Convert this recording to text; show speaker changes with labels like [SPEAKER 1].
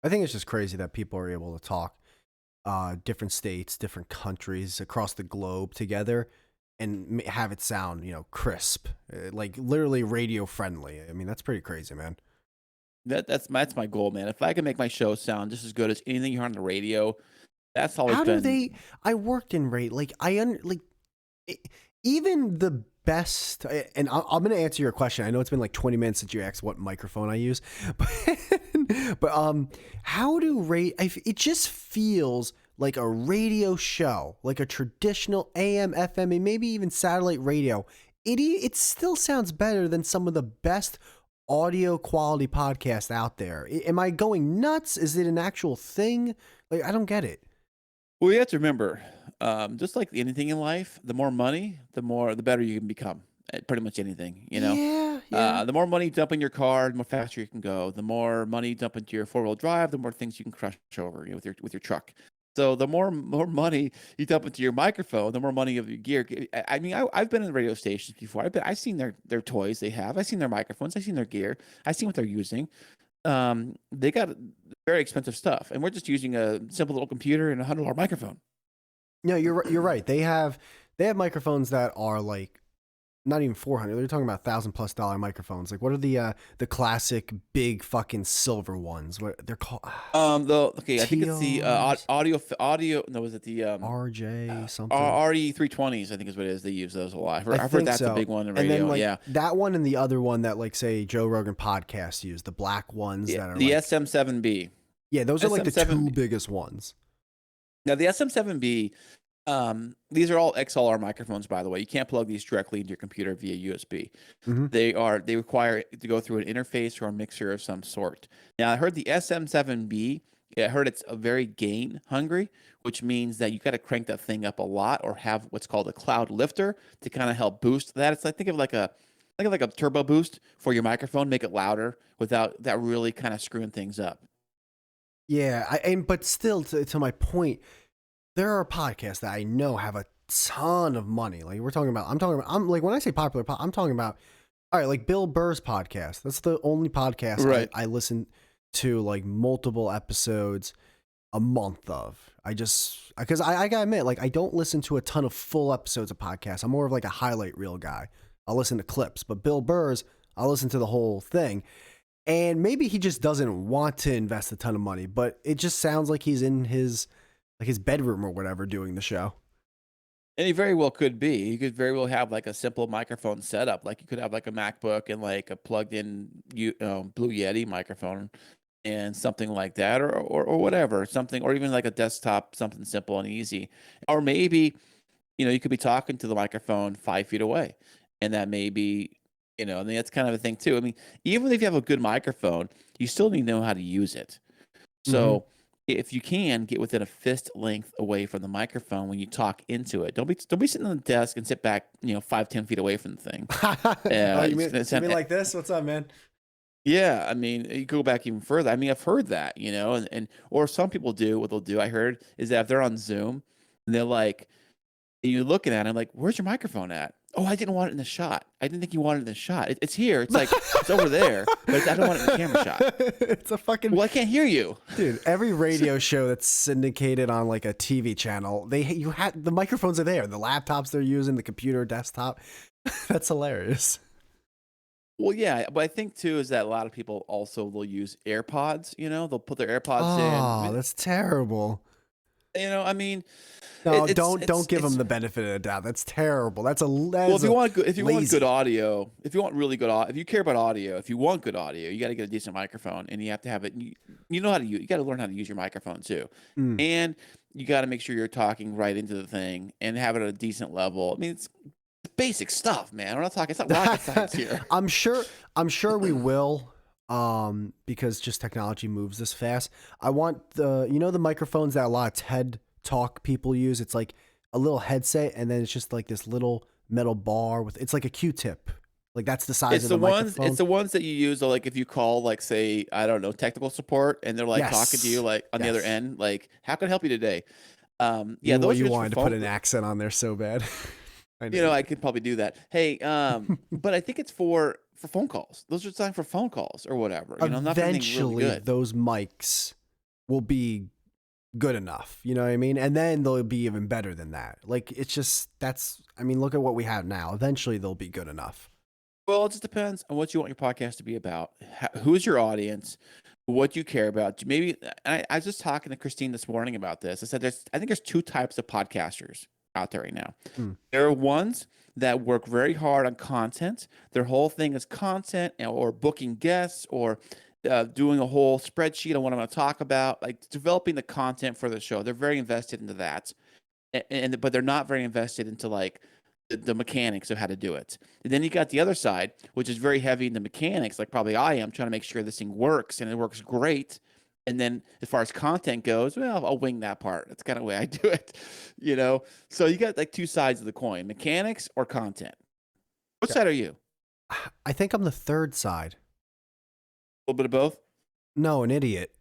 [SPEAKER 1] I think it's just crazy that people are able to talk different states, different countries across the globe together and have it sound, crisp, like literally radio friendly. I mean, that's pretty crazy, man.
[SPEAKER 2] That's my goal, man. If I can make my show sound just as good as anything you hear on the radio, that's always
[SPEAKER 1] How do
[SPEAKER 2] been.
[SPEAKER 1] they? I worked in rate, like like e- even the best. And I'm going to answer your question. I know it's been like 20 minutes since you asked what microphone I use, but how do rate? It just feels like a radio show, like a traditional AM, FM, and maybe even satellite radio. It still sounds better than some of the best audio quality podcasts out there. Am I going nuts? Is it an actual thing? Like, I don't get it.
[SPEAKER 2] Well, you have to remember, just like anything in life, the more money, the better you can become at pretty much anything.
[SPEAKER 1] Yeah, yeah.
[SPEAKER 2] The more money you dump in your car, the more faster you can go. The more money you dump into your four wheel drive, the more things you can crush over, with your truck. So the more money you dump into your microphone, the more money of your gear. I mean, I've been in radio stations before. I've seen their toys they have. I've seen their microphones. I've seen their gear. I've seen what they're using. They got very expensive stuff, and we're just using a simple little computer and $100 microphone.
[SPEAKER 1] No, you're right. They have microphones that are like not even 400. They're talking about $1,000+ microphones. Like, what are the classic big fucking silver ones? What they're called?
[SPEAKER 2] I think it's the
[SPEAKER 1] TOs,
[SPEAKER 2] audio. No, was it the
[SPEAKER 1] RJ something.
[SPEAKER 2] RE 320s? I think is what it is. They use those a lot.
[SPEAKER 1] I
[SPEAKER 2] I've heard
[SPEAKER 1] think
[SPEAKER 2] that's a
[SPEAKER 1] so.
[SPEAKER 2] big one in
[SPEAKER 1] And then
[SPEAKER 2] radio.
[SPEAKER 1] like
[SPEAKER 2] Yeah,
[SPEAKER 1] that one and the other one that like say Joe Rogan podcast use, the black ones
[SPEAKER 2] yeah.
[SPEAKER 1] that are
[SPEAKER 2] The
[SPEAKER 1] like
[SPEAKER 2] SM7B.
[SPEAKER 1] yeah, those are like the two
[SPEAKER 2] SM7.
[SPEAKER 1] biggest ones.
[SPEAKER 2] Now the SM7B. These are all XLR microphones, by the way. You can't plug these directly into your computer via USB.
[SPEAKER 1] Mm-hmm.
[SPEAKER 2] They require to go through an interface or a mixer of some sort. Now I heard the SM7B. I heard it's a very gain hungry, which means that you got to crank that thing up a lot or have what's called a cloud lifter to kind of help boost that. It's like think of like a turbo boost for your microphone, make it louder without that really kind of screwing things up.
[SPEAKER 1] Yeah, but still to my point, there are podcasts that I know have a ton of money. Like I'm like when I say popular, I'm talking about all right, like Bill Burr's podcast. That's the only podcast
[SPEAKER 2] Right.
[SPEAKER 1] I listen to like multiple episodes a month of. I just because I gotta admit, like I don't listen to a ton of full episodes of podcasts. I'm more of like a highlight reel guy. I'll listen to clips, but Bill Burr's, I'll listen to the whole thing. And maybe he just doesn't want to invest a ton of money, but it just sounds like he's in his bedroom or whatever doing the show.
[SPEAKER 2] And he very well could be. You could very well have like a simple microphone setup. Like you could have like a MacBook and like a plugged in Blue Yeti microphone and something like that, or whatever, something, or even like a desktop, something simple and easy. Or maybe, you could be talking to the microphone 5 feet away, and that may be, I mean, that's kind of a thing too. I mean, even if you have a good microphone, you still need to know how to use it.
[SPEAKER 1] Mm-hmm.
[SPEAKER 2] So if you can get within a fist length away from the microphone when you talk into it, don't be sitting on the desk and sit back, 5-10 feet away from the thing.
[SPEAKER 1] Oh, you
[SPEAKER 2] It's
[SPEAKER 1] mean
[SPEAKER 2] gonna
[SPEAKER 1] you
[SPEAKER 2] sound,
[SPEAKER 1] mean like this? What's up, man?
[SPEAKER 2] yeah. I mean, you go back even further. I mean, I've heard that, and or some people do. What they'll do, I heard, is that if they're on Zoom and they're like, and you're looking at it, like, where's your microphone at? Oh, I didn't want it in the shot. I didn't think you wanted it in the shot. It's here. It's like it's over there, but I don't want it in the camera shot.
[SPEAKER 1] It's a fucking
[SPEAKER 2] Well, I can't hear you.
[SPEAKER 1] dude. Every radio show that's syndicated on like a TV channel, you had the microphones are there, the laptops they're using, the computer desktop. That's hilarious.
[SPEAKER 2] Well, yeah, but I think too is that a lot of people also will use AirPods. They'll put their AirPods in.
[SPEAKER 1] Oh, that's terrible.
[SPEAKER 2] I mean,
[SPEAKER 1] No, don't give them
[SPEAKER 2] it's
[SPEAKER 1] the benefit of the doubt. That's terrible. That
[SPEAKER 2] well,
[SPEAKER 1] is a
[SPEAKER 2] if you want good
[SPEAKER 1] lazy.
[SPEAKER 2] audio, if you want really good audio, if you care about audio, if you want good audio, you got to get a decent microphone, and you have to have it. You know how to use. You got to learn how to use your microphone too,
[SPEAKER 1] Mm.
[SPEAKER 2] and you got to make sure you're talking right into the thing and have it at a decent level. I mean, it's basic stuff, man. We're not talking. It's not rocket science here.
[SPEAKER 1] I'm sure. I'm sure we will. Because just technology moves this fast. I want the microphones that a lot of TED Talk people use. It's like a little headset, and then it's just like this little metal bar with. It's like a Q-tip. Like that's the size of the
[SPEAKER 2] It's
[SPEAKER 1] microphone.
[SPEAKER 2] the ones that you use, like if you call, like say, I don't know, technical support, and they're like talking to you,
[SPEAKER 1] Yes.
[SPEAKER 2] like on the other
[SPEAKER 1] Yes.
[SPEAKER 2] end, like, how can I help you today? Yeah,
[SPEAKER 1] You
[SPEAKER 2] those are
[SPEAKER 1] you
[SPEAKER 2] just for
[SPEAKER 1] wanted to put
[SPEAKER 2] phone.
[SPEAKER 1] an accent on there so bad. I know you
[SPEAKER 2] I
[SPEAKER 1] did.
[SPEAKER 2] could probably do that. Hey, but I think it's for phone calls. Those are designed for phone calls or whatever. Not for anything really
[SPEAKER 1] Eventually,
[SPEAKER 2] good.
[SPEAKER 1] those mics will be good enough. You know what I mean? And then they'll be even better than that. Like it's just I mean, look at what we have now. Eventually they'll be good enough.
[SPEAKER 2] Well, it just depends on what you want your podcast to be about. Who's your audience? What you care about? Maybe I was just talking to Christine this morning about this. I said I think there's two types of podcasters out there right now.
[SPEAKER 1] Hmm.
[SPEAKER 2] There are ones that work very hard on content. Their whole thing is content or booking guests or doing a whole spreadsheet on what I'm going to talk about, like developing the content for the show. They're very invested into that, but they're not very invested into like the mechanics of how to do it. And then you got the other side, which is very heavy into mechanics, like probably I am, trying to make sure this thing works and it works great. And then as far as content goes, well, I'll wing that part. That's kind of the way I do it, you know? So you got like two sides of the coin, mechanics or content. What side are you?
[SPEAKER 1] I think I'm the third side.
[SPEAKER 2] A little bit of both?
[SPEAKER 1] No, an idiot.